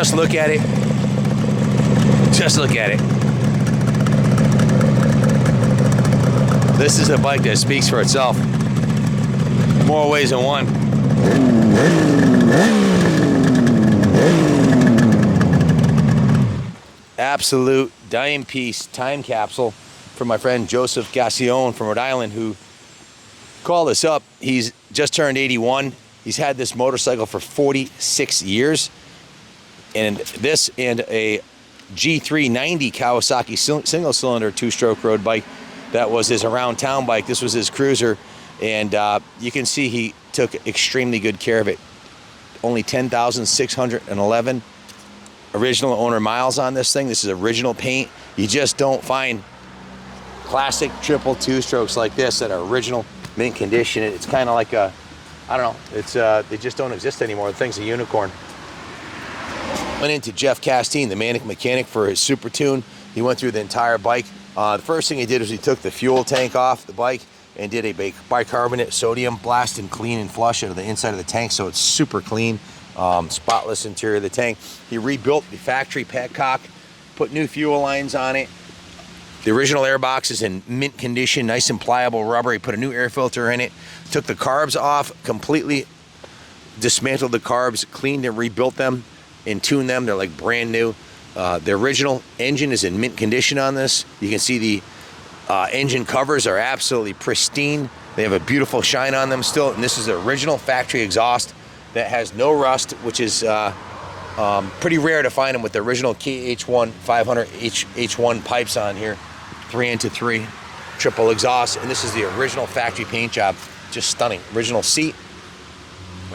Just look at it. Just look at it. This is a bike that speaks for itself. More ways than one. Absolute dime piece time capsule from my friend Joseph Gassion from Rhode Island, who called us up. He's just turned 81. He's had this motorcycle for 46 years. And this and a G390 Kawasaki single cylinder 2-stroke road bike. That was his around town bike. This was his cruiser. And you can see he took extremely good care of it. Only 10,611 original owner miles on this thing. This is original paint. You just don't find classic triple 2-strokes like this that are original mint condition. It's kind of like a, I don't know, it's they just don't exist anymore. The thing's a unicorn. Went into Jeff Castine, the Manic mechanic, for his super tune. He went through the entire bike. The first thing he did was he took the fuel tank off the bike and did a bicarbonate sodium blast and clean and flush out of the inside of the tank, so it's super clean. Spotless interior of the tank. He rebuilt the factory petcock, put new fuel lines on it. The original air box is in mint condition, nice and pliable rubber. He put a new air filter in it, took the carbs off, completely dismantled the carbs, cleaned and rebuilt them and tuned them. They're like brand new. The original engine is in mint condition on this. You can see the engine covers are absolutely pristine. They have a beautiful shine on them still, and this is the original factory exhaust that has no rust, which is pretty rare to find them with the original H1 500 H1 pipes on here, 3-into-3 triple exhaust. And this is the original factory paint job, just stunning. Original seat,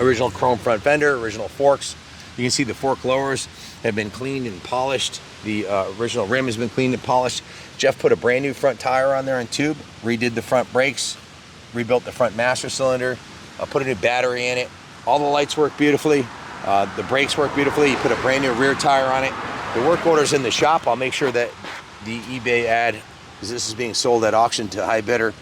original chrome front fender, original forks. You can see the fork lowers have been cleaned and polished. The original rim has been cleaned and polished. Jeff put a brand new front tire on there and tube, redid the front brakes, rebuilt the front master cylinder, put a new battery in it. All the lights work beautifully. The brakes work beautifully. You put a brand new rear tire on it. The work order's in the shop. I'll make sure that the eBay ad, because this is being sold at auction to high bidder,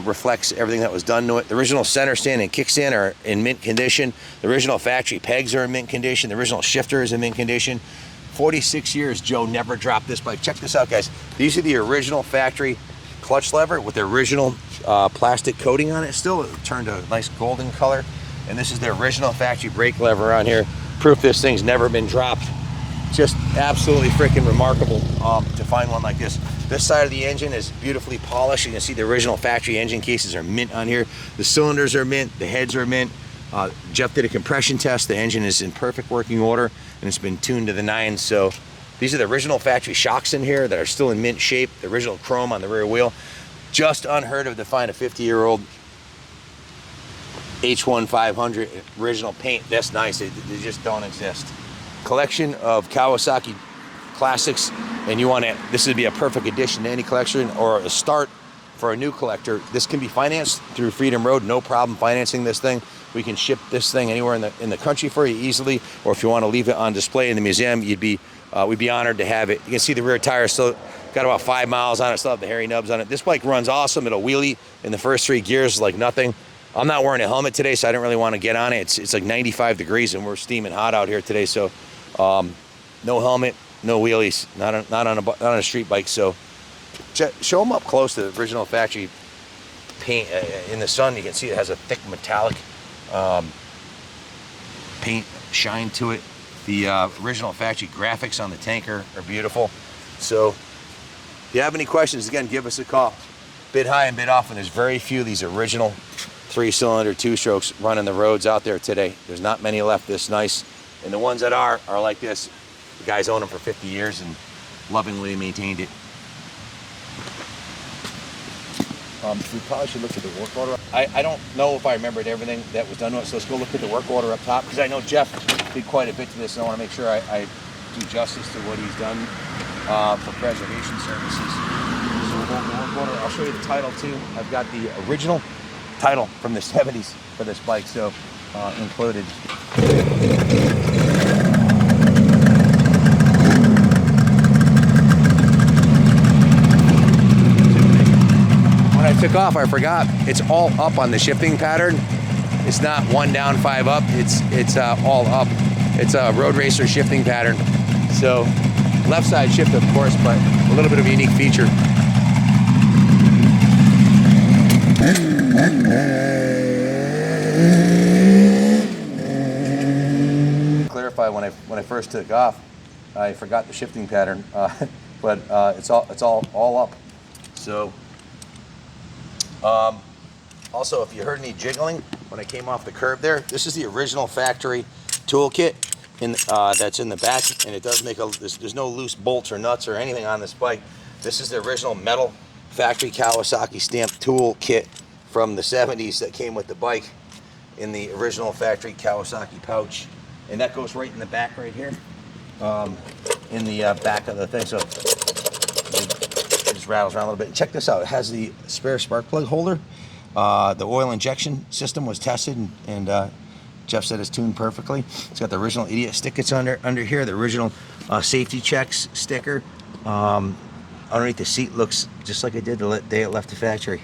reflects everything that was done to it. The original center stand and kickstand are in mint condition. The original factory pegs are in mint condition. The original shifter is in mint condition. 46 years, Joe never dropped this bike. Check this out, guys. These are the original factory clutch lever with the original plastic coating on it still. It turned a nice golden color. And this is the original factory brake lever on here. Proof this thing's never been dropped. Just absolutely freaking remarkable to find one like this. This side of the engine is beautifully polished. You can see the original factory engine cases are mint on here. The cylinders are mint, the heads are mint. Jeff did a compression test. The engine is in perfect working order and it's been tuned to the nines. So these are the original factory shocks in here that are still in mint shape. The original chrome on the rear wheel. Just unheard of to find a 50-year-old H1 500 original paint this nice. They just don't exist. Collection of Kawasaki classics, and you want to, this would be a perfect addition to any collection or a start for a new collector. This can be financed through Freedom Road, no problem financing this thing. We can ship this thing anywhere in the country for you easily, or if you want to leave it on display in the museum, we'd be honored to have it. You can see the rear tire still got about 5 miles on it, still have the hairy nubs on it. This bike runs awesome. It'll wheelie in the first 3 gears like nothing. I'm not wearing a helmet today, so I didn't really want to get on it. It's like 95 degrees and we're steaming hot out here today, so no helmet, no wheelies, not on a street bike. So show them up close to the original factory paint in the sun. You can see it has a thick metallic paint shine to it. The original factory graphics on the tanker are beautiful. So if you have any questions, again, give us a call. Bid high and bid often. There's very few of these original 3-cylinder 2-strokes running the roads out there today. There's not many left this nice, and the ones that are like this. The guys own them for 50 years and lovingly maintained it. We probably should look at the work order. I don't know if I remembered everything that was done to it, so let's go look at the work order up top, because I know Jeff did quite a bit to this, and I want to make sure I do justice to what he's done for preservation services. So we'll go to the work order. I'll show you the title too. I've got the original title from the 70s for this bike, so included. When I took off, I forgot it's all up on the shifting pattern. It's not 1 down, 5 up. It's all up, It's a road racer shifting pattern. So left side shift, of course, but a little bit of a unique feature. Clarify, when I first took off, I forgot the shifting pattern, but it's all up. So also, if you heard any jiggling when I came off the curb there, this is the original factory toolkit that's in the back, and it does make there's no loose bolts or nuts or anything on this bike. This is the original metal factory Kawasaki stamped tool kit from the 70s that came with the bike in the original factory Kawasaki pouch, and that goes right in the back right here, in the back of the thing. So it just rattles around a little bit. And check this out, it has the spare spark plug holder. The oil injection system was tested, and Jeff said it's tuned perfectly. It's got the original idiot stickers under here, the original safety checks sticker. Underneath the seat looks just like it did the day it left the factory.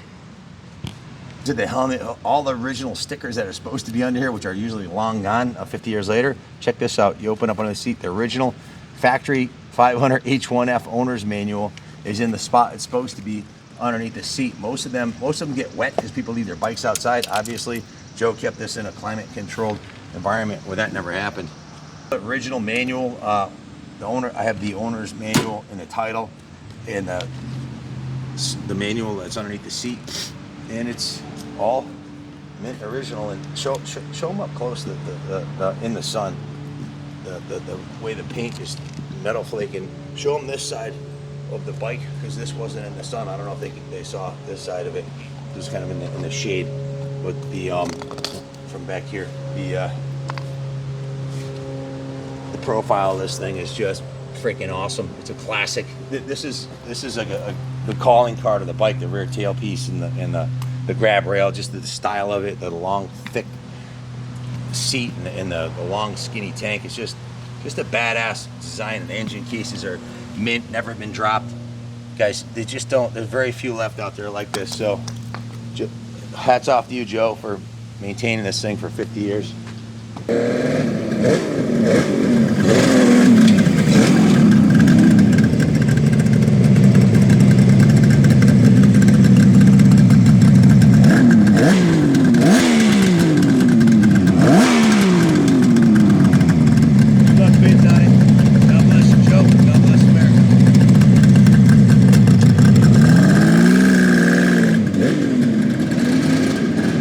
Did the helmet, all the original stickers that are supposed to be under here, which are usually long gone 50 years later. Check this out. You open up under the seat, the original factory 500 H1F owner's manual is in the spot it's supposed to be underneath the seat. Most of them get wet because people leave their bikes outside. Obviously, Joe kept this in a climate controlled environment where that never happened. The original manual, I have the owner's manual in the title, and the manual that's underneath the seat, and it's all mint original. And show them up close in the sun, the way the paint is metal flaking. Show them this side of the bike, because this wasn't in the sun. I don't know if they saw this side of it. It was kind of in the shade. But the from back here, the profile of this thing is just freaking awesome. It's a classic. This is the calling card of the bike, the rear tailpiece and the grab rail, just the style of it, the long thick seat and the long skinny tank. It's just a badass design. And the engine cases are mint, never been dropped. Guys, they just don't, there's very few left out there like this. So hats off to you, Joe, for maintaining this thing for 50 years.